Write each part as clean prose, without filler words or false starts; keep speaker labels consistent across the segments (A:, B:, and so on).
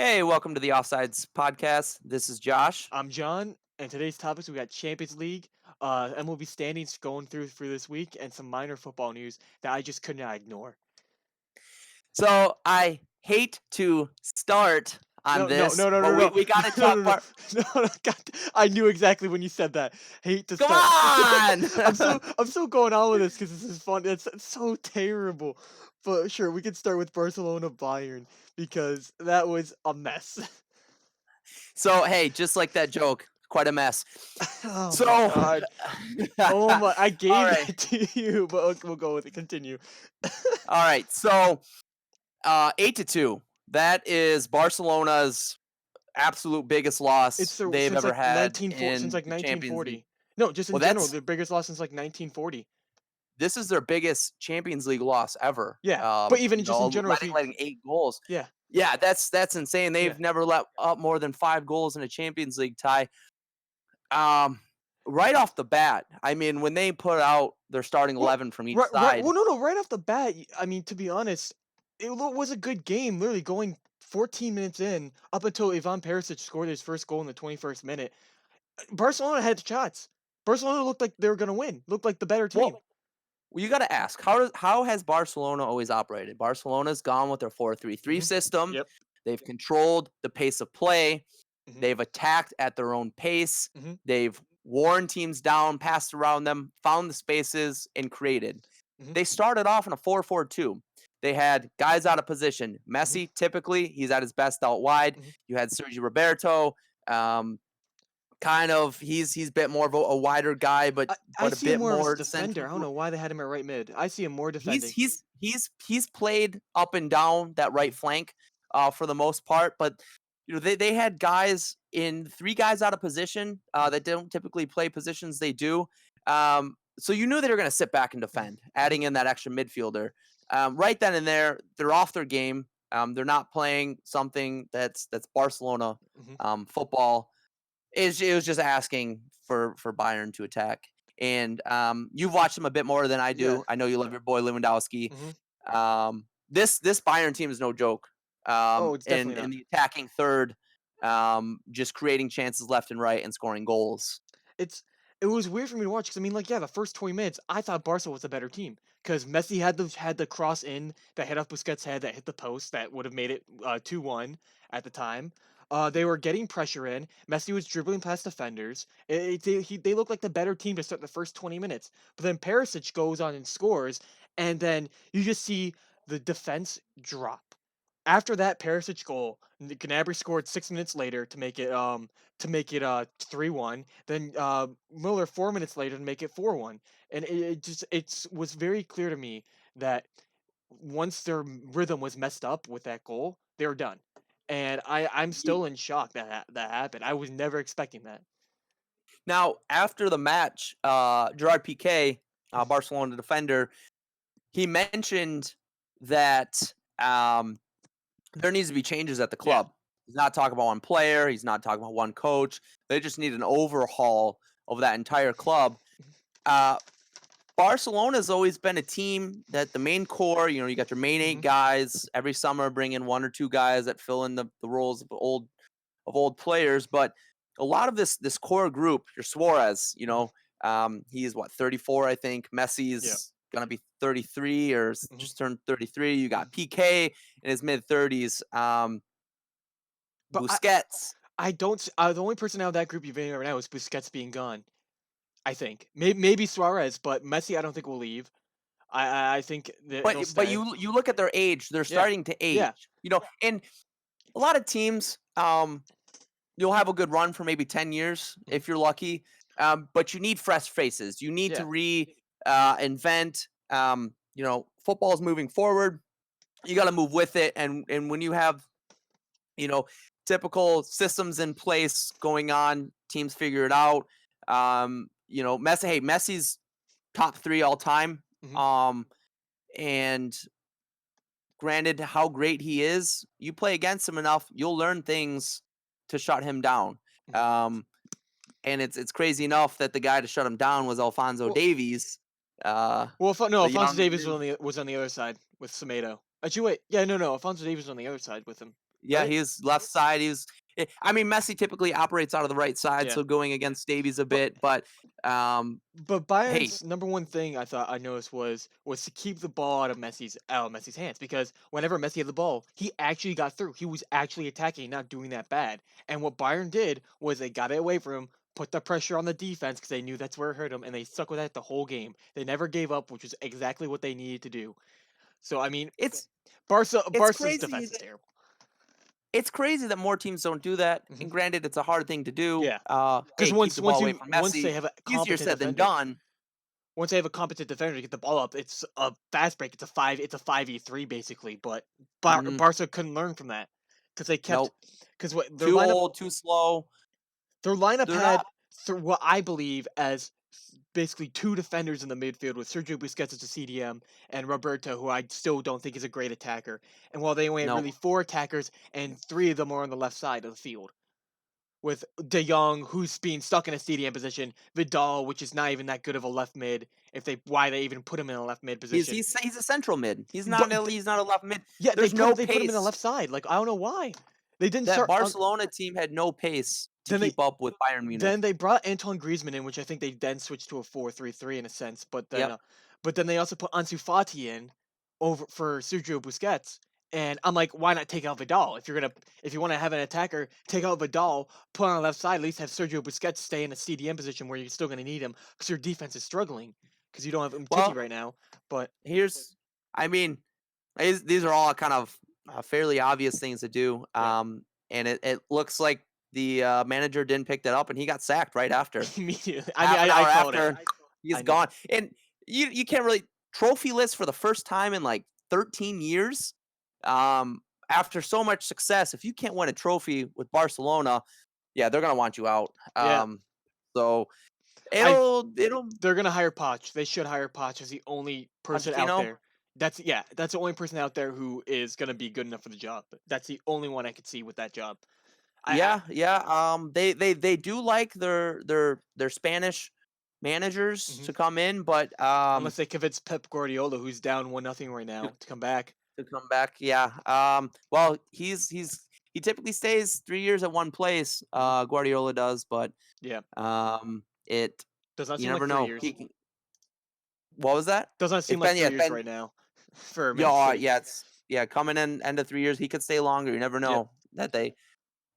A: Hey, welcome to the Offsides podcast. This is Josh.
B: I'm John, and today's topics we got Champions League, MLB standings going through for this week, and some minor football news that I just could not ignore.
A: So I hate to start on
B: No, no,
A: this,
B: no, no,
A: but
B: no,
A: we,
B: no,
A: we got to
B: no,
A: talk
B: no, no,
A: about.
B: no, no, God, I knew exactly when you said that. Hate to
A: Come
B: start.
A: on!
B: I'm so going on with this because this is fun. It's so terrible, but sure, we can start with Barcelona Bayern because that was a mess.
A: So, hey, just like that joke, quite a mess.
B: Oh
A: So,
B: my
A: all
B: God. Oh my, I gave
A: right.
B: that to you, but we'll go with it. Continue.
A: All right. So, 8-2. That is Barcelona's absolute biggest
B: It's
A: loss
B: the
A: they've
B: since
A: ever
B: like
A: had
B: 1940 since
A: in
B: like
A: the Champions League.
B: 1940. No, just in
A: Well,
B: general,
A: that's
B: the biggest loss since like 1940.
A: this is their biggest Champions League loss ever.
B: Yeah, but even
A: You
B: just in
A: know,
B: general, if you
A: letting 8 goals.
B: yeah,
A: Yeah, that's insane.
B: yeah.
A: They've never let up more than 5 goals in a Champions League tie. Um, right off the bat, I mean, when they put out their starting
B: Well,
A: 11 from each
B: right.
A: side,
B: Well, no, no. Right off the bat, I mean, to be honest, was a good game. Literally going 14 minutes in, up until Ivan Perisic scored his first goal in the 21st minute. Barcelona had shots. Barcelona looked like they were gonna win. Looked like the better team.
A: well, you got to ask how has Barcelona always operated? Barcelona's gone with their 4-3-3
B: Hmm.
A: system.
B: Yep.
A: They've controlled the pace of play.
B: Hmm.
A: They've attacked at their own pace.
B: Hmm.
A: They've worn teams down, passed around them, found the spaces, and created.
B: Hmm.
A: They started off in a 4-4-2. They had guys out of position.
B: Hmm.
A: Messi, typically, he's at his best out wide.
B: Hmm.
A: You had Sergio Roberto. Um, kind of, he's a bit more of a wider guy, but
B: I
A: a
B: see him
A: bit
B: more as a
A: more
B: defender. I don't
A: central.
B: know why they had him at right mid. I see him more
A: He's
B: defending.
A: he's he's played up and down that right flank for the most part, but they had guys in 3 guys out of position that don't typically play positions they do. So you knew they were going to sit back and
B: Mhm,
A: defend,
B: mhm,
A: adding in that extra midfielder. Right then and there, they're off their game. They're not playing something that's Barcelona
B: mhm.
A: football. It was just asking for Bayern to attack. And you've watched them a bit more than I
B: Yeah.
A: do. I know you love your boy Lewandowski.
B: Mhm.
A: This Bayern team is no joke.
B: Oh, it's
A: In
B: definitely not.
A: the attacking third, just creating chances left and right and scoring goals.
B: It's it was weird for me to watch because I mean, like, yeah, the first 20 minutes, I thought Barca was a better team because Messi had the cross in that hit off Busquets' head that hit the post that would have made it 2-1 at the time. They were getting pressure in. Messi was dribbling past defenders. They looked like the better team to start the first 20 minutes. But then Perisic goes on and scores, and then you just see the defense drop. After that Perisic goal, Gnabry scored 6 minutes later to make it 3-1. Then Mueller 4 minutes later to make it 4-1. And it was very clear to me that once their rhythm was messed up with that goal, they were done. And I'm still in shock that that happened. I was never expecting that.
A: Now, after the match, Gerard Piqué,
B: Mhm.
A: Barcelona defender, he mentioned that there needs to be changes at the
B: Yeah.
A: club. He's not talking about one player. He's not talking about one coach. They just need an overhaul of that entire club. Uh, Barcelona's always been a team that the main core, you got your main eight
B: Mhm.
A: guys every summer, bring in 1 or 2 guys that fill in the roles of old players. But a lot of this core group, your Suarez,
B: Mhm.
A: he's what 34, I think.
B: Yeah.
A: Messi's gonna be 33 or
B: Mhm.
A: just turned 33. You
B: Mhm.
A: got PK in his mid 30s.
B: But
A: Busquets.
B: I don't the only person out of that group you've right now is Busquets being gone. I think. Maybe Suarez, but Messi I don't think will leave. I think that he'll
A: But
B: stay.
A: you look at their age; they're
B: Yeah.
A: starting to
B: Yeah.
A: age. And a lot of teams, you'll have a good run for maybe 10 years
B: Mhm.
A: if you're lucky. But you need fresh faces. You need to
B: Yeah.
A: invent. Football is moving forward. You got to move with it, and when you have you know typical systems in place going on, teams figure it out. Messi's top 3 all time.
B: Mhm.
A: Um, and granted, how great he is, you play against him enough, you'll learn things to shut him down.
B: Mhm.
A: Um, and it's crazy enough that the guy to shut him down was Alfonso
B: Well,
A: Davies, uh,
B: no,
A: the
B: Alfonso
A: young
B: Davies was on the other side with Semedo. Actually, wait. Yeah, no, no. Alfonso Davies was on the other side with him.
A: Yeah,
B: right?
A: he's left side. I mean, Messi typically operates out of the right side,
B: Yeah.
A: so going against Davies a
B: But
A: bit. But um,
B: But
A: hey,
B: Bayern's number one thing I thought I noticed was to keep the ball out of Messi's hands because whenever Messi had the ball, he actually got through. He was actually attacking, not doing that bad. And what Bayern did was they got it away from him, put the pressure on the defense because they knew that's where it hurt him, and they stuck with that the whole game. They never gave up, which was exactly what they needed to do. So I mean,
A: it's it's
B: Barca's
A: crazy
B: defense is
A: that
B: terrible.
A: more teams don't do that.
B: Hmm.
A: And granted, it's a hard thing to do.
B: Yeah, because
A: Hey, keep the ball away from
B: once they
A: Messi.
B: have a
A: Easier
B: competent
A: said than
B: defender,
A: done.
B: once they have a competent defender to get the ball up, it's a fast break. It's a 5v3 basically. But
A: Hmm.
B: Barca couldn't learn from that because they kept
A: Nope.
B: because what
A: Too old, too slow.
B: their lineup
A: They're
B: had
A: not.
B: what I believe as basically two defenders in the midfield with Sergio Busquets as a CDM and Roberto, who I still don't think is a great attacker. And while they only had
A: No.
B: really four attackers, and three of them are on the left side of the field. With De Jong, who's being stuck in a CDM position, Vidal, which is not even that good of a left mid. If they why they even put him in a left mid
A: He's
B: position,
A: he's he's a central mid.
B: but
A: He's not a left mid.
B: yeah,
A: There's no
B: they put him in the
A: pace.
B: left side. Like I don't know why they didn't
A: That
B: start.
A: Barcelona team had no pace to
B: Then they
A: keep up with Bayern
B: then
A: Munich.
B: they brought Antoine Griezmann in, which I think they then switched to a 4-3-3 in a sense.
A: Yep.
B: But then they also put Ansu Fati in over for Sergio Busquets. And I'm like, why not take out Vidal? If you want to have an attacker, take out Vidal, put on the left side, at least have Sergio Busquets stay in a CDM position where you're still going to need him because your defense is struggling because you don't have Umtiti
A: Well,
B: right now. But
A: here's, I mean, these are all kind of fairly obvious things to do.
B: yeah,
A: And it looks like the manager didn't pick that up, and he got sacked right after.
B: immediately. I mean,
A: Half an
B: I
A: hour
B: called it.
A: after, he's
B: I knew.
A: gone. And you can't really trophy list for the first time in like 13 years. Um, After so much success, if you can't win a trophy with Barcelona, yeah, they're gonna want you out.
B: Yeah,
A: So
B: I
A: it'll
B: they're gonna hire Poch. They should hire Poch as the only person out
A: Pochettino.
B: there. That's the only person out there who is gonna be good enough for the job. That's the only one I could see with that job. I
A: Yeah, yeah. They do like their Spanish managers
B: Mhm.
A: to come in, but
B: Unless they convince Pep Guardiola, who's down 1-0 right
A: to,
B: now, to come back.
A: to come back, yeah. Well, he typically stays 3 years at one place.
B: Mhm.
A: Guardiola does, but
B: Yeah,
A: it
B: does not
A: you
B: seem like
A: never
B: three
A: know.
B: years.
A: What was that?
B: Does not seem
A: It's
B: like
A: been yeah,
B: 3
A: it's
B: years
A: been
B: right now for
A: yeah,
B: Man City.
A: yeah, it's yeah, coming in end of 3 years. He could stay longer. You never
B: Yep.
A: know that they.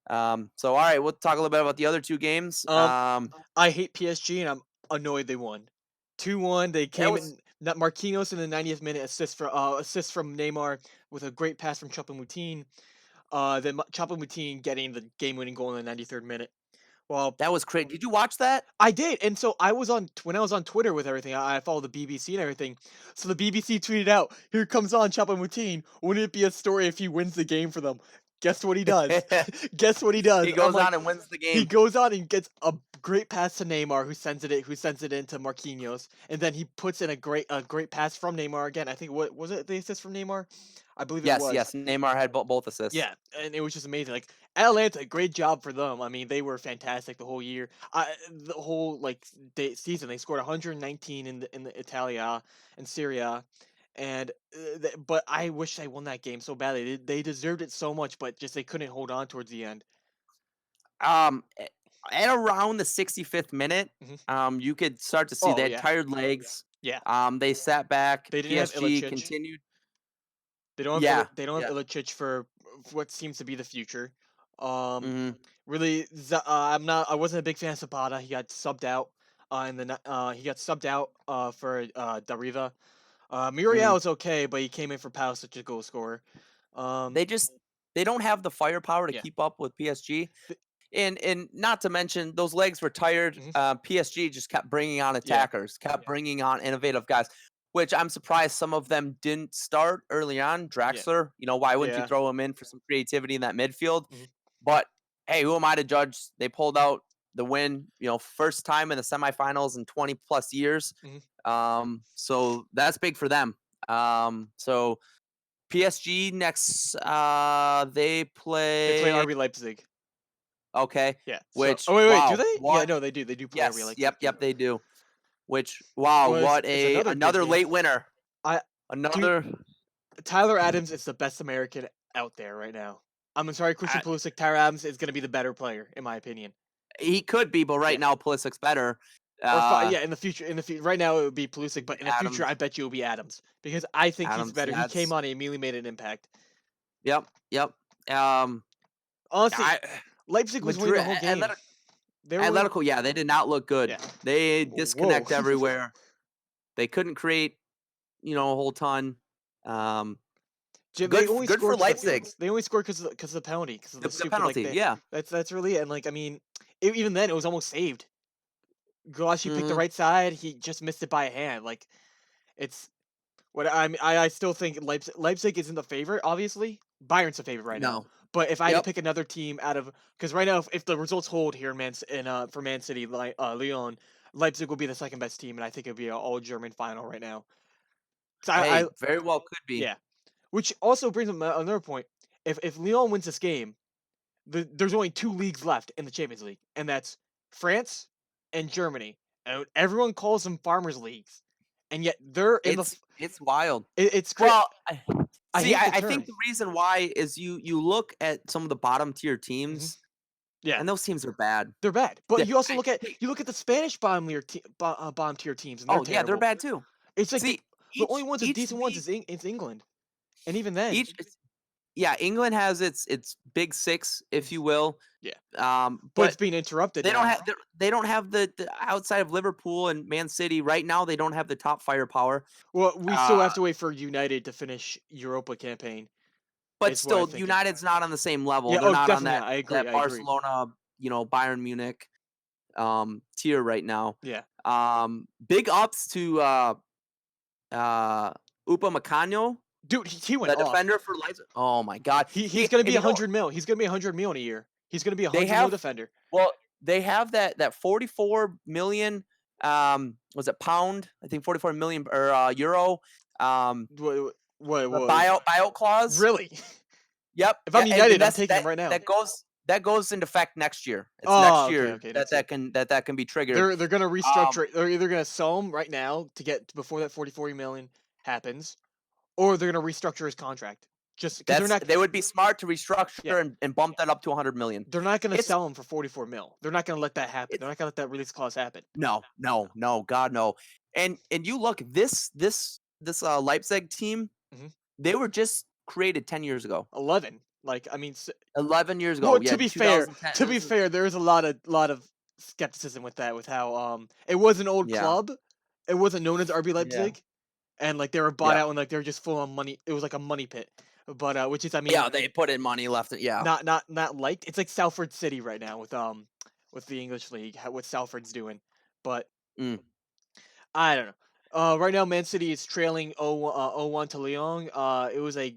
A: So all right, we'll talk a little bit about the other two games.
B: Um, I hate PSG and I'm annoyed they won. 2-1. They
A: That
B: came
A: was
B: in. Not Marquinhos in the 90th minute assist from Neymar with a great pass from Choupo-Moting. Then Choupo-Moting getting the game-winning goal in the 93rd minute. Well,
A: that was crazy. Did you watch that?
B: I did, and so I was on when I was on Twitter with everything. I follow the BBC and everything. So the BBC tweeted out, "Here comes on Choupo-Moting. Wouldn't it be a story if he wins the game for them?" Guess what he does? Guess what he does?
A: He
B: I'm
A: goes on
B: like,
A: and wins the
B: he
A: game.
B: goes on and gets a great pass to Neymar, who sends it into Marquinhos, and then he puts in a great pass from Neymar again. I think what was it the assist from Neymar? I believe it
A: Yes,
B: was.
A: yes. Neymar had both assists.
B: Yeah, and it was just amazing. Like Atlanta, great job for them. I mean, they were fantastic the whole year. The whole season, they scored 119 in the Italia and Syria, and but I wish they won that game so badly. They deserved it so much, but just they couldn't hold on towards the end.
A: Um, a- at around the 65th minute,
B: Hmm.
A: you could start to see they
B: Oh
A: had
B: yeah,
A: tired legs.
B: yeah.
A: They sat back.
B: They didn't have
A: PSG
B: Ilicic.
A: continued.
B: Ili
A: Yeah,
B: they don't have
A: yeah.
B: Ilicic for what seems to be the future. Um,
A: Hmm.
B: really, I wasn't a big fan of Zapata. He got subbed out. He got subbed out for Dariva.
A: Hmm.
B: Muriel is okay, but he came in for Pau, such a goal scorer. Um,
A: They just they don't have the firepower to
B: yeah.
A: keep up with PSG.
B: Th-
A: And not to mention those legs were tired.
B: mhm,
A: PSG just kept bringing on
B: Yeah.
A: attackers, kept bringing on innovative guys, which I'm surprised some of them didn't start early on.
B: Yeah.
A: Draxler, why wouldn't you
B: Yeah.
A: throw him in for some creativity in that midfield?
B: Mhm,
A: But hey, who am I to judge? They pulled out the win, first time in the semifinals in 20 plus years.
B: mhm.
A: So that's big for them. So PSG next, they
B: They play
A: play.
B: RB Leipzig.
A: Okay.
B: Yeah. So,
A: Which,
B: oh wait, do
A: wow,
B: they? Yeah,
A: what?
B: no, they do. They do play RB
A: Yes.
B: Leipzig
A: Yep.
B: too.
A: Yep. They do. Which, wow,
B: Was
A: what
B: it's
A: a
B: another good
A: another
B: game.
A: late winner.
B: I Dude,
A: Another.
B: Tyler Adams is the best American out there right now. I'm sorry, Christian
A: I,
B: Pulisic, Tyler Adams is going to be the better player in my opinion.
A: he could be, but right
B: Yeah.
A: now Pulisic's better.
B: Or
A: Uh,
B: yeah, in the future, right now it would be Pulisic, but in the future, I
A: Adams,
B: bet you it will be Adams because I think he's
A: Adams,
B: better.
A: yeah,
B: He came
A: it's
B: on and immediately made an impact.
A: yep, yep. Um,
B: Honestly,
A: I
B: Leipzig was winning
A: Madrid,
B: the whole game. They were winning.
A: Atletico, yeah, they did not look good.
B: Yeah.
A: They
B: Whoa.
A: disconnect everywhere. They couldn't create, a whole ton. Um,
B: They only
A: good for
B: scored because of
A: Leipzig.
B: fields. They only scored because of the penalty, because of the
A: The
B: stupid like
A: penalty,
B: they.
A: yeah.
B: That's really and like I mean, even then it was almost saved. Gulashi picked the
A: Hmm.
B: right side. He just missed it by a hand. Like it's what I still think Leipzig isn't the favorite. Obviously, Bayern's the favorite right now.
A: No.
B: But if I had to
A: Yep.
B: pick another team out of because right now if the results hold here in for Man City like Lyon, Leipzig will be the second best team, and I think it'll be an all German final right now. 'Cause I
A: Hey, very well could be.
B: yeah. Which also brings up another point. If Lyon wins this game, there's only two leagues left in the Champions League, and that's France and Germany. And everyone calls them farmers leagues, and yet they're in the.
A: It's wild.
B: It's great.
A: Well,
B: I
A: see,
B: hate the
A: I think
B: term.
A: the reason why is you look at some of the bottom tier
B: Hmm.
A: teams,
B: Yeah,
A: and those teams are bad.
B: they're bad. But
A: The-
B: you also
A: I- hey,
B: look at the Spanish bottom tier teams, and they're
A: oh yeah, they're
B: terrible.
A: bad too.
B: It's like
A: See,
B: the only ones with
A: each
B: decent ones
A: league,
B: is it's England, and even then,
A: each yeah, England has its big six, if you will.
B: yeah. But it's
A: But
B: being interrupted now.
A: they don't have the outside of Liverpool and Man City right now. They don't have the top firepower.
B: Well, we
A: Uh,
B: still have to wait for United to finish Europa campaign.
A: but
B: Is what I'm
A: still,
B: thinking.
A: United's not on the same level.
B: Yeah.
A: They're
B: Oh,
A: not on
B: definitely not.
A: that
B: I agree.
A: Barcelona, Bayern Munich tier right now.
B: Yeah.
A: Big ups to Upamecano,
B: Dude, he went
A: the
B: off.
A: defender for Leipzig. Oh my god.
B: He's gonna be
A: And
B: 100 mil. He's gonna be 100 mil in a year. He's gonna be a
A: they
B: 100 mil
A: have
B: defender.
A: well, they have that 44 million was it pound? I think 44 million or euro the
B: What?
A: buyout clause.
B: Really?
A: Yep.
B: If
A: Yeah,
B: I'm
A: and
B: United, I'm
A: that's
B: taking him right now.
A: that goes into effect next year. It's
B: Oh,
A: next
B: okay,
A: year
B: okay,
A: that
B: that's good.
A: that can be triggered.
B: They're gonna
A: Um,
B: restructure it. They're either gonna sell him right now to get before that 40 million happens, or they're gonna restructure his contract. Just because
A: they would be smart to
B: yeah,
A: restructure and bump that up to 100 million.
B: they're not gonna
A: It's
B: sell him for 44 mil. They're not gonna let that happen. They're
A: it's
B: not gonna let that release clause happen.
A: no, no, no, God no. And you look this Leipzig team,
B: Hmm.
A: they were just created 10 years ago.
B: 11. Like I mean,
A: 11 years
B: well,
A: ago. Yeah,
B: to
A: 2010.
B: be
A: This is
B: fair, there's a lot of skepticism with that, with how it was an old
A: yeah.
B: club. It wasn't known as RB
A: Yeah.
B: Leipzig, and like they were bought
A: Yeah.
B: out and like they were just full on money. It was like a money pit, but which is I mean
A: Yeah, they put in money left yeah.
B: not liked. It's like Salford City right now with the English league, what Salford's doing, but
A: Mm.
B: I don't know. Right now, Man City is trailing 0-1 to Lyon. It was a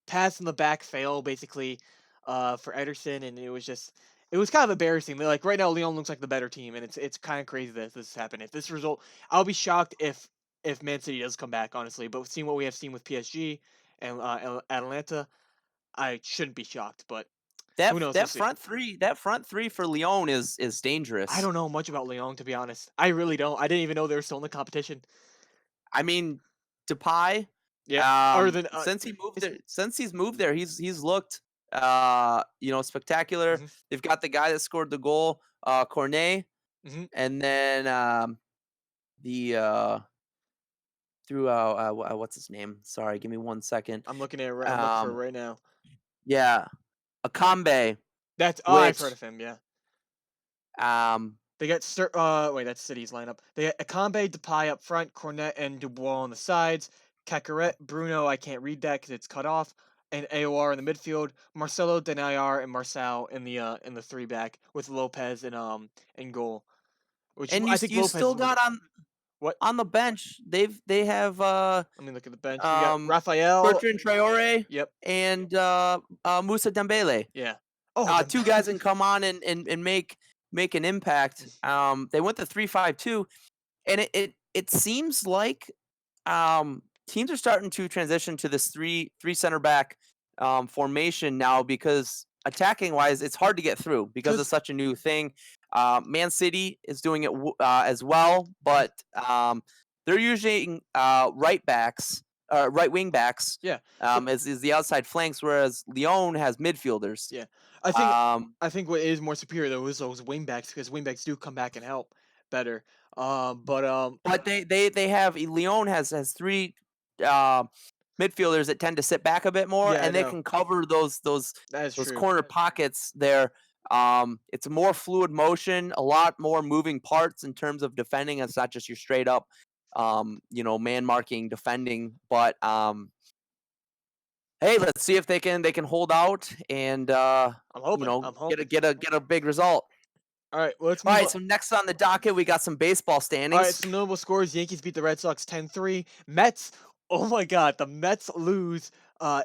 B: pass in the back fail basically for Ederson, and it was kind of embarrassing. Like right now, Lyon looks like the better team, and it's kind of crazy that this happened. If this result, I'll be shocked if Man City does come back, honestly. But seeing what we have seen with PSG and Atlanta, I shouldn't be shocked. But who knows? We'll see.
A: That front three for Lyon is
B: I
A: dangerous.
B: don't know much about Lyon, to be honest. I really don't. I didn't even know they were still in the competition.
A: I mean, Depay,
B: Yeah. Other than is,
A: since he's moved there, he's looked spectacular.
B: mhm,
A: They've got the guy that scored the goal, Cornet,
B: mhm.
A: and then the through what's his name? Sorry, give me 1 second.
B: I'm looking for it
A: Um,
B: right now.
A: yeah, Akambe,
B: I've heard
A: which
B: of him. Yeah.
A: um
B: They got wait, that's City's lineup. They got Akambe, Depay up front, Cornet and Dubois on the sides, Cacaret, Bruno, I can't read that because it's cut off, and AOR in the midfield, Marcelo, Denayer, and Marçal in the three back with Lopez in goal. Which
A: and
B: I think
A: you
B: Lopez
A: still
B: is
A: got
B: what?
A: on the bench. They have
B: Let me look at the bench. We got
A: um
B: Raphael.
A: Bertrand Traore
B: Yep.
A: and Musa Dembele.
B: Yeah. Oh,
A: Two guys can come on and make an impact. They went the 3-5-2, and it seems like teams are starting to transition to this three center back formation now because attacking wise, it's hard to get through because it's
B: because
A: such a new thing. Man City is doing it as well, but they're using right backs right wing backs,
B: Yeah. It
A: is the outside flanks, whereas Lyon has midfielders.
B: Yeah. I think
A: Um,
B: I think what is more superior though is those wingbacks because wingbacks do come back and help better. But
A: but they have Lyon has three uh, midfielders that tend to sit back a bit more,
B: yeah, I
A: and they
B: know.
A: can cover those
B: That is true.
A: corner pockets there. It's a more fluid motion, a lot more moving parts in terms of defending. It's not just your straight up, man marking defending. But hey, let's see if they can hold out and
B: I'm hoping. I'm hoping.
A: get a big result.
B: All right, well, let's
A: All
B: move
A: right,
B: on.
A: so next on the docket, we got some baseball
B: All right,
A: standings.
B: some notable scores. Yankees beat the Red Sox 10-3. Mets, oh my god, the Mets lose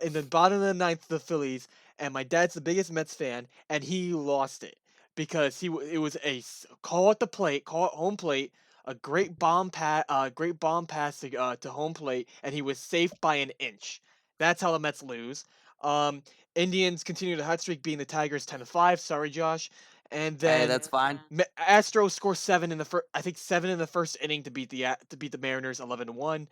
B: in the bottom of the ninth to the Phillies. And my dad's the biggest Mets fan, and he lost it because it was a call at the plate, call at home plate, a great bomb pass to home plate, and he was safe by an inch. That's how the Mets lose. Um, Indians continue the hot streak, beating the Tigers 10-5. Sorry, Josh. And
A: Hey,
B: then
A: that's fine.
B: Astros score seven in the first. I think seven in the first inning to beat the Mariners 11-1.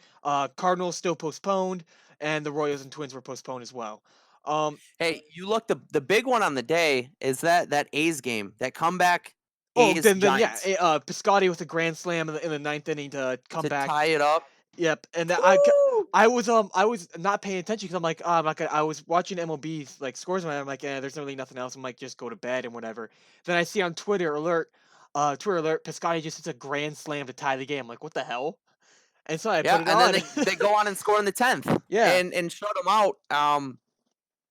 B: Cardinals still postponed, and the Royals and Twins were postponed as well. Um,
A: Hey, you look, the big one on the day is that A's game, that comeback
B: oh,
A: A's
B: then yeah,
A: Giants
B: Piscotty with a grand slam in the ninth inning to come
A: to
B: back.
A: tie it up.
B: Yep, and
A: Woo!
B: I was not paying attention because I'm like, I'm not gonna. I was watching MLB's like scores and I'm like, there's really nothing else. I'm like, just go to bed and whatever. Then I see on Twitter alert, Piscotty just hits a grand slam to tie the game. I'm like, what the hell? And so I put
A: Yeah,
B: it
A: and then
B: on.
A: they go on and score in the 10th
B: Yeah,
A: and shut them out.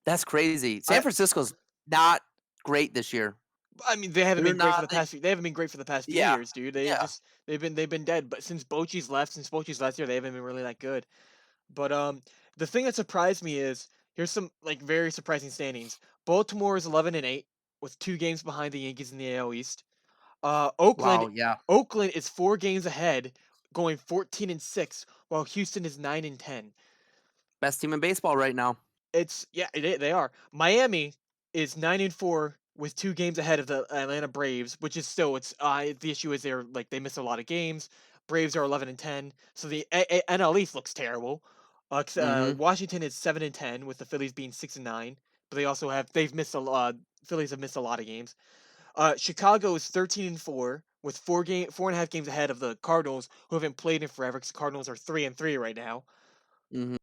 A: That's crazy. San
B: I
A: Francisco's not great this year.
B: I mean they haven't
A: They're
B: been great for
A: not.
B: the past few. They haven't been great for the past few
A: Yeah,
B: years, dude.
A: yeah.
B: They've been dead. But since Bochy's last year, they haven't been really that good. But the thing that surprised me is here's some like very surprising standings. Baltimore is 11-8 with 2 games behind the Yankees in the AL East.
A: Wow, yeah.
B: Oakland is 4 games ahead, going 14-6, while Houston is 9-10.
A: Best team in baseball right now.
B: It's yeah, they are. Miami is 9-4 with 2 games ahead of the Atlanta Braves, which is still it's the issue is they miss a lot of games. Braves are 11-10, so the NL East looks terrible.
A: Mhm.
B: Washington is 7-10 with the Phillies being 6-9, but they've missed a lot. Phillies have missed a lot of games. Chicago is 13-4 with 4.5 games ahead of the Cardinals, who haven't played in forever. Because Cardinals are 3-3 right now.
A: Mhm.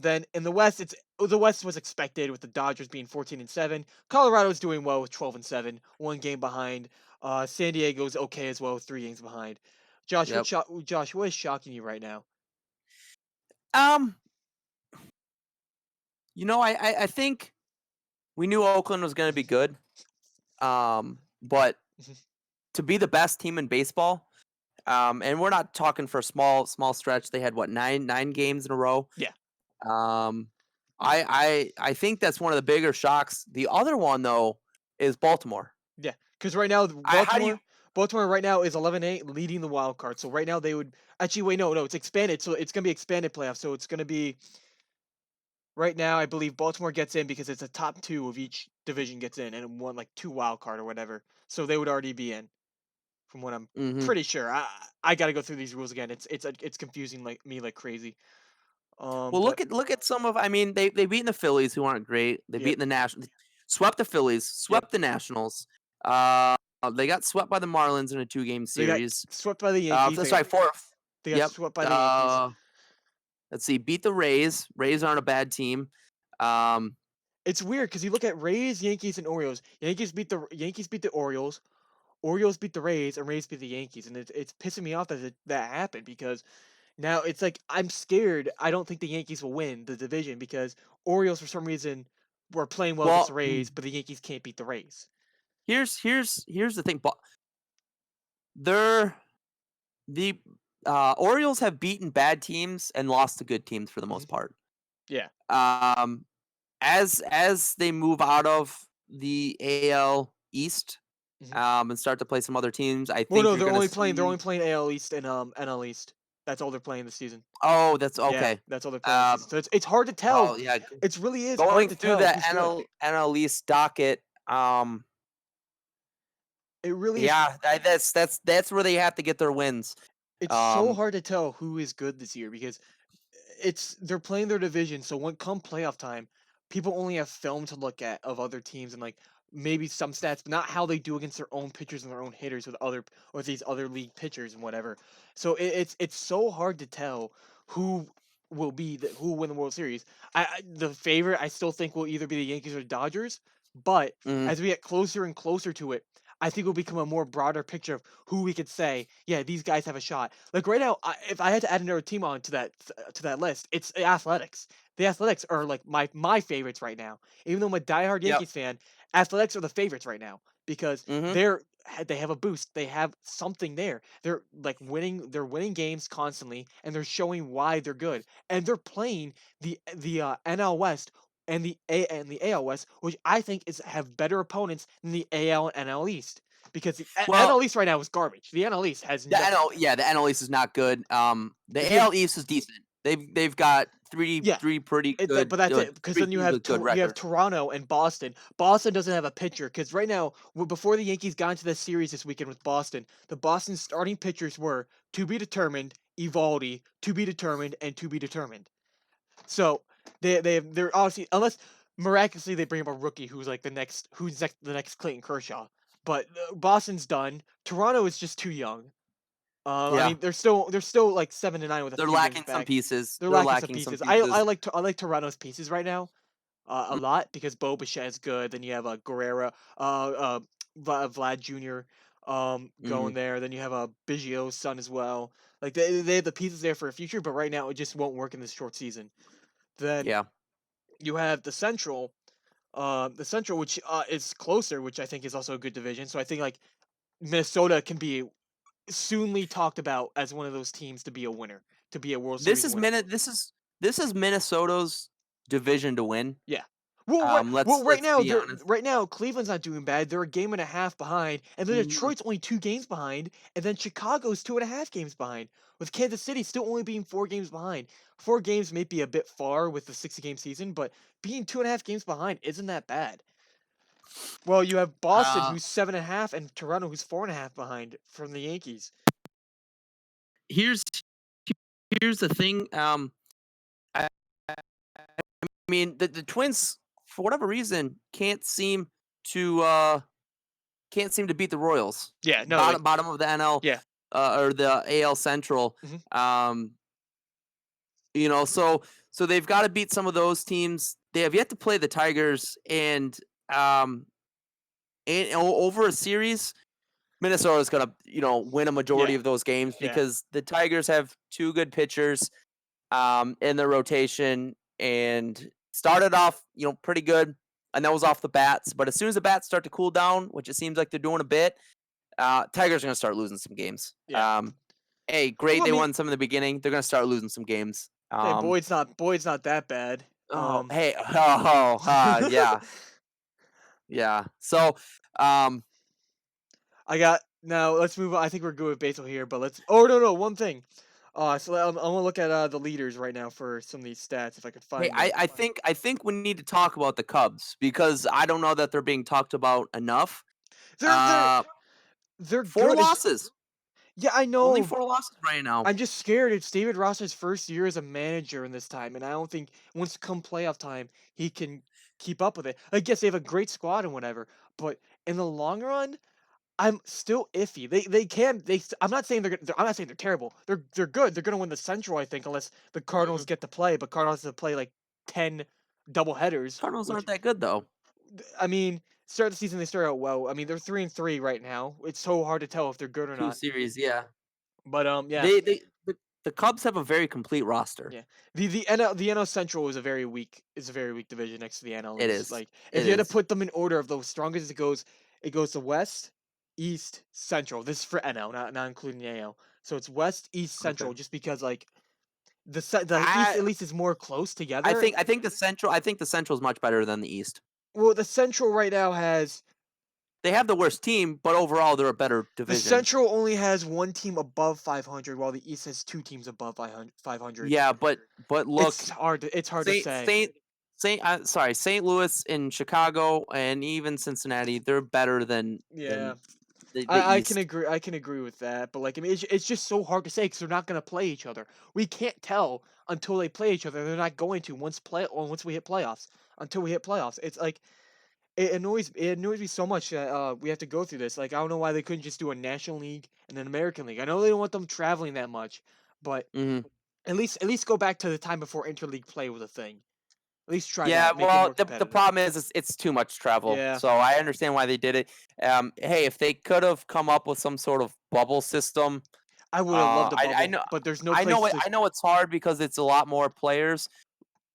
B: Then in the West, the West was expected with the Dodgers being 14-7. Colorado's doing well with 12-7, 1 game behind. San Diego's okay as well, 3 games behind.
A: Yep.
B: Josh, what is shocking you right now?
A: Um, I think we knew Oakland was going to be good. But to be the best team in baseball, and we're not talking for a small stretch. They had what, nine games in a row.
B: Yeah,
A: Um, I think that's one of the bigger shocks. The other one though is Baltimore.
B: yeah. Because right now,
A: How do you?
B: Baltimore right now is 11-8, leading the wild card. So right now they would actually wait. No, it's expanded. So it's gonna be expanded playoffs. So it's gonna be right now. I believe Baltimore gets in because it's a top two of each division gets in, and one like 2 wild card or whatever. So they would already be in. From what I'm
A: Mhm.
B: pretty sure. I got to go through these rules again. It's confusing like crazy.
A: Well,
B: But
A: look at some of. I mean, they beaten the Phillies, who aren't great. They
B: yep,
A: beat the National, swept the Phillies,
B: yep.
A: swept the Nationals. They got swept by the Marlins in a 2-game
B: They got
A: series.
B: swept by the Yankees.
A: That's right, fourth.
B: They got
A: Yep.
B: swept by the Yankees.
A: Let's see, beat the Rays. Rays aren't a bad team. Um,
B: It's weird because you look at Rays, Yankees, and Orioles. Yankees beat the Orioles. Orioles beat the Rays, and Rays beat the Yankees. And it's pissing me off that that happened because now it's like I'm scared. I don't think the Yankees will win the division because Orioles for some reason were playing well against the
A: well,
B: Rays, but the Yankees can't beat the Rays.
A: here's the thing. But they're the Orioles have beaten bad teams and lost to good teams for the
B: Mhm.
A: most part.
B: Yeah.
A: Um, as they move out of the AL East,
B: Mhm.
A: and start to play some other teams, I
B: Well,
A: think
B: no,
A: you're gonna
B: they're only
A: see.
B: playing AL East and NL East. That's all they're playing this season.
A: Oh, that's
B: Yeah,
A: okay.
B: that's all they're playing this season.
A: Um,
B: So it's hard to tell.
A: well, yeah,
B: It really is hard
A: going
B: to
A: through
B: tell
A: the
B: who's good.
A: NL East docket.
B: It really is.
A: Yeah, that's where they have to get their wins.
B: It's so
A: Um,
B: hard to tell who is good this year because they're playing their division, so when come playoff time, people only have film to look at of other teams and like maybe some stats, but not how they do against their own pitchers and their own hitters with these other league pitchers and whatever. So it's so hard to tell who who will win the World Series. The favorite I still think will either be the Yankees or the Dodgers, but
A: Mhm.
B: as we get closer and closer to it, I think it'll become a more broader picture of who we could say, yeah, these guys have a shot. Like right now, if I had to add another team on to that list, it's the Athletics. The Athletics are like my favorites right now. Even though I'm a diehard
A: Yep.
B: Yankees fan, Athletics are the favorites right now because
A: Mhm.
B: they have a boost. They have something there. They're like winning. They're winning games constantly, and they're showing why they're good. And they're playing the NL West and the AL West, which I think is have better opponents than the AL and NL East because the
A: Well,
B: NL East right now is garbage. The NL East has
A: the
B: nothing.
A: NL yeah, the NL East is not good.
B: If
A: The
B: you have
A: AL East is decent. They've got
B: Yeah,
A: three pretty
B: but
A: good
B: that's it. Because
A: 3
B: then
A: teams with good
B: You have
A: records.
B: Toronto and Boston. Boston doesn't have a pitcher because right now, before the Yankees got into the series this weekend with Boston, the Boston starting pitchers were to be determined, Evaldi, to be determined, and to be determined. So they're obviously unless miraculously they bring up a rookie the next Clayton Kershaw. But Boston's done. Toronto is just too young. I
A: Yeah.
B: mean, they're still like 7-9 with a
A: They're
B: few games
A: lacking some
B: back.
A: pieces.
B: They're
A: They're
B: lacking some
A: lacking some
B: pieces.
A: pieces.
B: I like Toronto's pieces right now a
A: Mm,
B: lot because Bo Bichette is good. Then you have a Guerrera, Vlad Jr. Going
A: mhm.
B: there. Then you have a Biggio's son as well. Like they have the pieces there for a future, but right now it just won't work in this short season. Then
A: Yeah.
B: you have the Central, which is closer, which I think is also a good division. So I think like Minnesota can be soonly talked about as one of those teams to be a winner, to be a World
A: This
B: Series
A: is
B: winner.
A: this is Minnesota's division to win.
B: Yeah.
A: Let's be honest.
B: Right now, Cleveland's not doing bad. They're a game and a half behind, and then
A: Mm,
B: Detroit's only 2 games behind, and then Chicago's 2.5 games behind, with Kansas City still only being 4 games behind. 4 games may be a bit far with the 60-game season, but being 2.5 games behind isn't that bad. Well, you have Boston,
A: uh,
B: who's 7.5, and Toronto, who's 4.5 behind from the Yankees.
A: here's here's the thing. I mean, the Twins, for whatever reason, can't seem to beat the Royals.
B: Yeah, no, like
A: Bottom of the NL,
B: yeah.
A: or the AL Central.
B: Mhm.
A: Um, so they've got to beat some of those teams. They have yet to play the Tigers, um, over a series, Minnesota's gonna win a majority
B: Yeah,
A: of those games
B: yeah.
A: because the Tigers have two good pitchers in their rotation and started off pretty good, and that was off the bats. But as soon as the bats start to cool down, which it seems like they're doing a bit, Tigers are gonna start losing some games.
B: Yeah.
A: Hey, great,
B: Well, I
A: they
B: mean,
A: won some in the beginning. They're gonna start losing some games.
B: hey, Boyd's not that bad.
A: Oh, hey, oh, yeah, yeah. So, um,
B: I got now. Let's move on. I think we're good with Basil here, but let's. Oh no, no, one thing. I'm gonna look at the leaders right now for some of these stats if I could
A: hey,
B: find
A: I,
B: them.
A: I think I think we need to talk about the Cubs because I don't know that they're being talked about enough.
B: They're they're
A: Uh,
B: they're
A: four
B: good. It's
A: losses,
B: Yeah, I
A: only
B: know.
A: 4 losses right now.
B: I'm just scared. It's David Ross's first year as a manager in this time, and I don't think once come playoff time he can keep up with it. I guess they have a great squad and whatever, but in the long run, I'm still iffy. They can they. I'm not saying I'm not saying they're terrible. They're good. They're gonna win the Central, I think, unless the Cardinals
A: Mm,
B: get to play. But Cardinals have to play like 10 doubleheaders,
A: Cardinals
B: which
A: aren't that good though.
B: I mean, start the season they start out well. I mean, they're 3-3 right now. It's so hard to tell if they're good or
A: Two
B: not.
A: series, yeah.
B: But yeah,
A: They the Cubs have a very complete roster.
B: yeah. The NL Central is a very weak division next to the NL
A: It
B: East.
A: is.
B: Like if
A: It
B: you had to
A: is.
B: put them in order of those strongest, it goes to West, East, Central. This is for NL, not including the AL. So it's West, East,
A: Okay.
B: Central, just because like the East
A: I
B: at least is more close together.
A: I think the Central is much better than the East.
B: Well, the Central right now has
A: They have the worst team, but overall they're a better
B: the
A: division.
B: Central only has one team above 500, while the East has two teams above 500.
A: Yeah, but look,
B: It's hard to
A: Saint
B: say.
A: Saint St. Louis and Chicago and even Cincinnati, they're better than
B: Yeah.
A: the
B: I
A: East.
B: can agree with that, but, like, I mean, it's just so hard to say because 'cause they're not gonna play each other. We can't tell until they play each other, they're not going to once we hit playoffs. Until we hit playoffs. It's like it annoys me so much that, we have to go through this, like, I don't know why they couldn't just do a National League and an American League. I know they don't want them traveling that much, but
A: Mhm.
B: at least go back to the time before interleague play was a thing. At least try
A: Yeah,
B: that, make it
A: well,
B: more
A: the
B: competitive.
A: problem is it's too much travel,
B: Yeah,
A: so I understand why they did it. Hey, if they could have come up with some sort of bubble system,
B: I would've loved a
A: I
B: bubble,
A: know
B: but there's no place to
A: I know it's hard because it's a lot more players,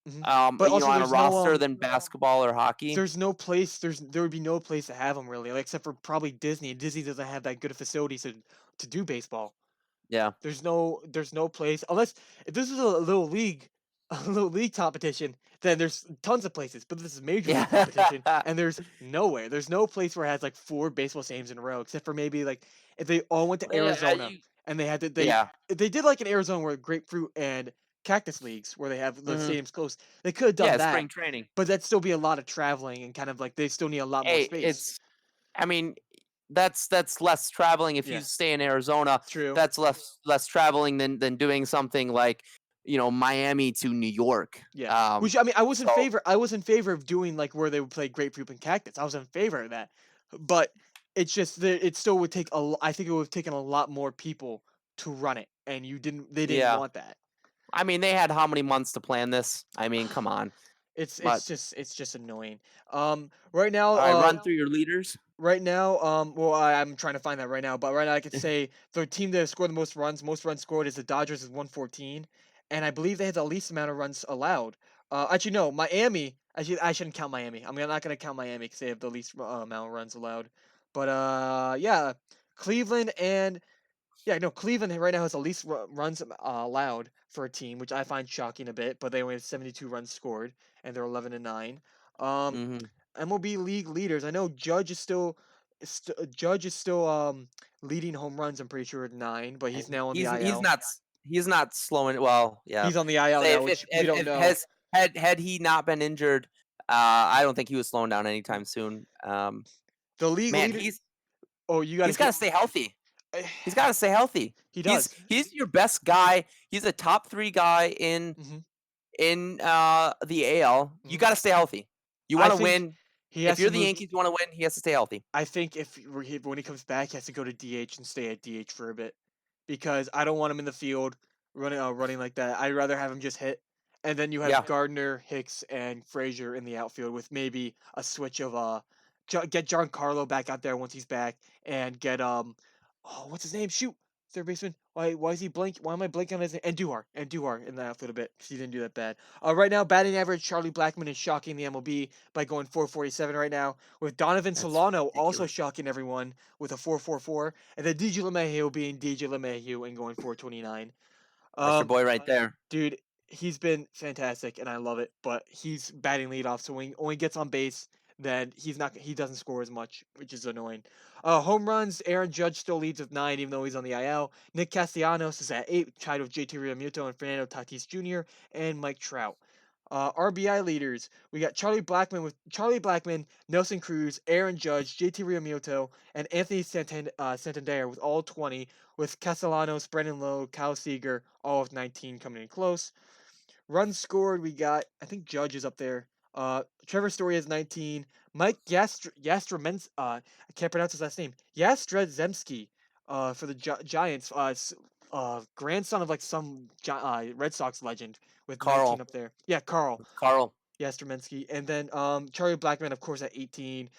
B: mhm, but also
A: on a roster than basketball or hockey.
B: there would be no place to have them really, like, except for probably Disney, and Disney doesn't have that good of facilities to do baseball.
A: Yeah.
B: There's no place unless if this is a little league a little league competition, then there's tons of places, but this is major league competition,
A: Yeah.
B: and there's nowhere. There's no place where it has, like, 4 baseball stadiums in a row, except for maybe, like, if they all went to
A: Yeah,
B: Arizona and they had to
A: yeah.
B: they did, like, in Arizona where grapefruit and cactus leagues where they have the
A: Mhm.
B: stadiums close. They could have done
A: Yeah,
B: that,
A: spring training.
B: but that'd still be a lot of traveling and kind of, like, they still need a lot more
A: Hey,
B: space.
A: it's I mean, that's less traveling. If you
B: Yeah,
A: stay in Arizona,
B: true.
A: that's less traveling than doing something like, Miami to New York.
B: Yeah, which I mean,
A: So
B: I was in favor of doing, like, where they would play grapefruit and cactus. I was in favor of that, but it's just that it still would take I think it would have taken a lot more people to run it, and they didn't
A: yeah.
B: want that.
A: I mean, they had how many months to plan this? I mean, come on. But
B: It's just annoying. Right now,
A: all right, run through your leaders.
B: well, I'm trying to find that right now, but right now I could say the team that has scored the most runs scored is the Dodgers is 114, and I believe they had the least amount of runs allowed. Actually, no, Miami. Actually, I shouldn't count Miami. Not gonna count Miami because they have the least amount of runs allowed. But yeah, Cleveland and yeah, no, Cleveland right now has the least runs allowed for a team, which I find shocking a bit. But they only have 72 runs scored, and they're 11-9. Um,
A: Mhm.
B: MLB league leaders. I know Judge is still leading home runs. I'm pretty sure at 9, but he's now on the
A: He's
B: IL.
A: not he's not slowing. Well, yeah.
B: He's on the IL
A: Say
B: now, which we don't
A: if
B: know.
A: had he not been injured, I don't think he was slowing down
B: Mhm.
A: anytime soon.
B: The league
A: Man,
B: leader. Oh, you got to
A: he's got to
B: get.
A: stay healthy. He's got to stay healthy.
B: He does.
A: He's your best guy. He's a top 3 guy
B: Hmm.
A: in the AL. You
B: Hmm.
A: got to stay healthy. You
B: I
A: want to
B: think
A: win.
B: he
A: If
B: has to
A: you're the
B: move.
A: Yankees, you want to win. He has to stay healthy.
B: I think if when he comes back, he has to go to DH and stay at DH for a bit, because I don't want him in the field running like that. I'd rather have him just hit, and then you have
A: Yeah.
B: Gardner, Hicks, and Frazier in the outfield with maybe a switch of get Giancarlo back out there once he's back, and get oh, what's his name? Shoot, third baseman. Why is he blank? Why am I blanking on his name? And Duhar in the outfield a bit, 'cause he didn't do that bad. Right now, batting average, Charlie Blackmon is shocking the MLB by going 447 right now, with Donovan
A: That's
B: Solano also
A: ridiculous.
B: shocking everyone with a 444, and then DJ LeMahieu being DJ LeMahieu and going 429.
A: That's your
B: Um,
A: boy right there.
B: Dude, he's been fantastic and I love it, but he's batting leadoff, so when he only gets on base, then he doesn't score as much, which is annoying. Home runs, Aaron Judge still leads with 9, even though he's on the IL. Nick Castellanos is at 8, tied with JT Realmuto and Fernando Tatis Jr. and Mike Trout. RBI leaders, we got Charlie Blackmon, Nelson Cruz, Aaron Judge, JT Realmuto, and Anthony Santander with all 20, with Castellanos, Brendan Lowe, Kyle Seager, all with 19 coming in close. Runs scored, we got, I think Judge is up there. Trevor Story has 19. Mike Yastremens, I can't pronounce his last name. Yastrzemski, for the Giants, grandson of like some Red Sox legend with 19
A: Carl.
B: up there. Yeah, Carl
A: Carl.
B: Yastrzemski, and then Charlie Blackmon, of course, at 18.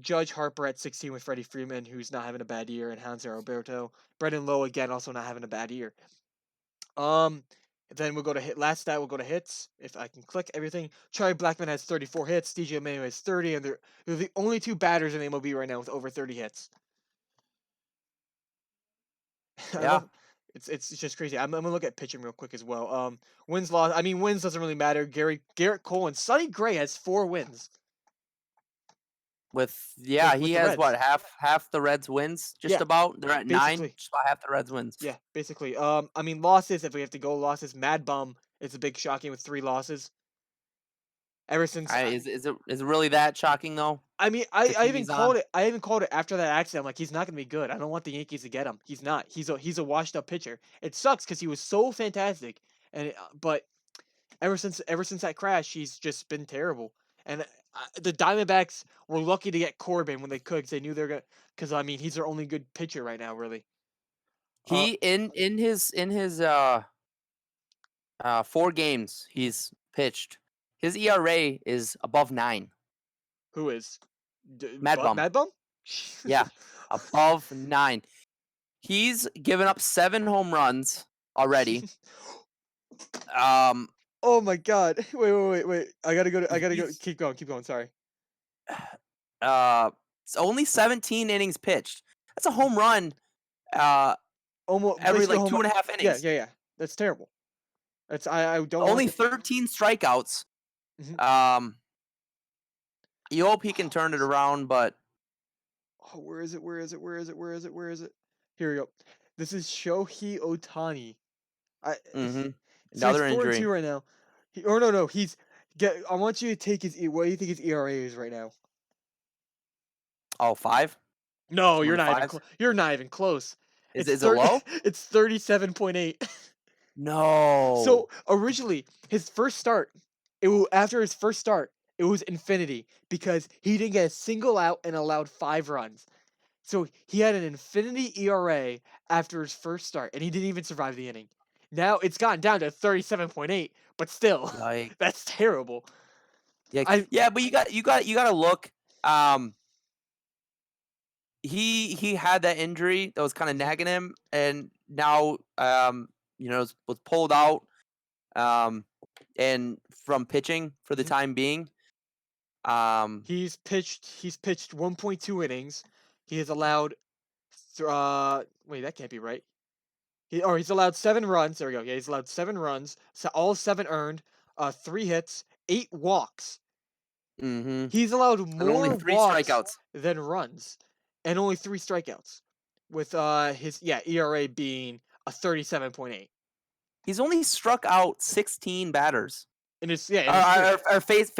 B: Judge Harper at 16 with Freddie Freeman, who's not having a bad year, and Hanser Alberto. Brendan Lowe again, also not having a bad year. Um, then we'll go to hit. Last stat, we'll go to hits. If I can click everything, Charlie Blackmon has 34 hits. DJ Mayo has 30, and they're the only 2 batters in the MLB right now with over 30 hits. I
A: Yeah.
B: love. It's just crazy. I'm gonna look at pitching real quick as well. Wins loss. I mean, wins doesn't really matter. Garrett Cole and Sonny Gray has 4 wins
A: He
B: with the
A: has
B: Reds.
A: what, half the Reds wins, just
B: Yeah,
A: about. They're at 9,
B: basically.
A: just about half the Reds wins.
B: Yeah, basically. I mean, losses. If we have to go losses, Mad Bum is a big shocking with 3 losses. Ever since
A: Is it really that shocking though?
B: I mean,
A: the
B: I even
A: TV's on.
B: called it. I even called it after that accident. I'm like, he's not gonna be good. I don't want the Yankees to get him. He's not. He's a washed up pitcher. It sucks because he was so fantastic, but ever since that crash, he's just been terrible. And the Diamondbacks were lucky to get Corbin when they could, because they knew they're gonna. Because I mean, he's their only good pitcher right now, really. Uh,
A: He in his 4 games he's pitched, his ERA is above 9.
B: who is?
A: Mad Bum.
B: Mad Bum?
A: Yeah, above 9. He's given up 7 home runs already. Um,
B: Oh my god! Wait! I gotta go. I gotta go.
A: he's
B: Keep going. Keep going. Sorry.
A: it's only 17 innings pitched. That's a home run uh
B: Almost
A: every
B: basically
A: like
B: home.
A: 2.5
B: Yeah,
A: innings.
B: yeah, yeah. That's terrible. That's I don't want
A: Only
B: the.
A: 13 strikeouts.
B: Mhm.
A: Um, you hope he can
B: Oh,
A: turn it around, but
B: oh, where is it? Where is it? Where is it? Where is it? Where is it? Here we go. This is Shohei Otani. I
A: mhm,
B: so he's
A: another
B: 4-2
A: injury.
B: right now. Or no, he's get. I want you to take his. What do you think his ERA is right now?
A: Oh, 5?
B: No,
A: Somewhere in
B: you're
A: the
B: not even.
A: fives.
B: You're not even close.
A: Is
B: It's
A: is it
B: thirty.
A: low?
B: It's 37.8.
A: No.
B: So originally, his first start, after his first start, it was infinity because he didn't get a single out and allowed 5 runs. So he had an infinity ERA after his first start, and he didn't even survive the inning. Now it's gotten down to 37.8, but still,
A: Like,
B: that's terrible.
A: yeah,
B: I
A: yeah, but you gotta look. Um, he had that injury that was kind of
B: Mhm,
A: nagging him, and now was pulled out um and from pitching for the
B: mhm.
A: time being. Um,
B: He's pitched 1.2 innings. He has allowed wait, that can't be right. He's allowed 7 runs. There we go. Yeah, he's allowed 7 runs. So all 7 earned. 3 hits, 8 walks.
A: mhm,
B: He's allowed
A: and only
B: more
A: 3
B: walks
A: strikeouts.
B: than runs, and only 3 strikeouts. With his ERA being a 37.8.
A: He's only struck out 16 batters.
B: In his career.
A: Or face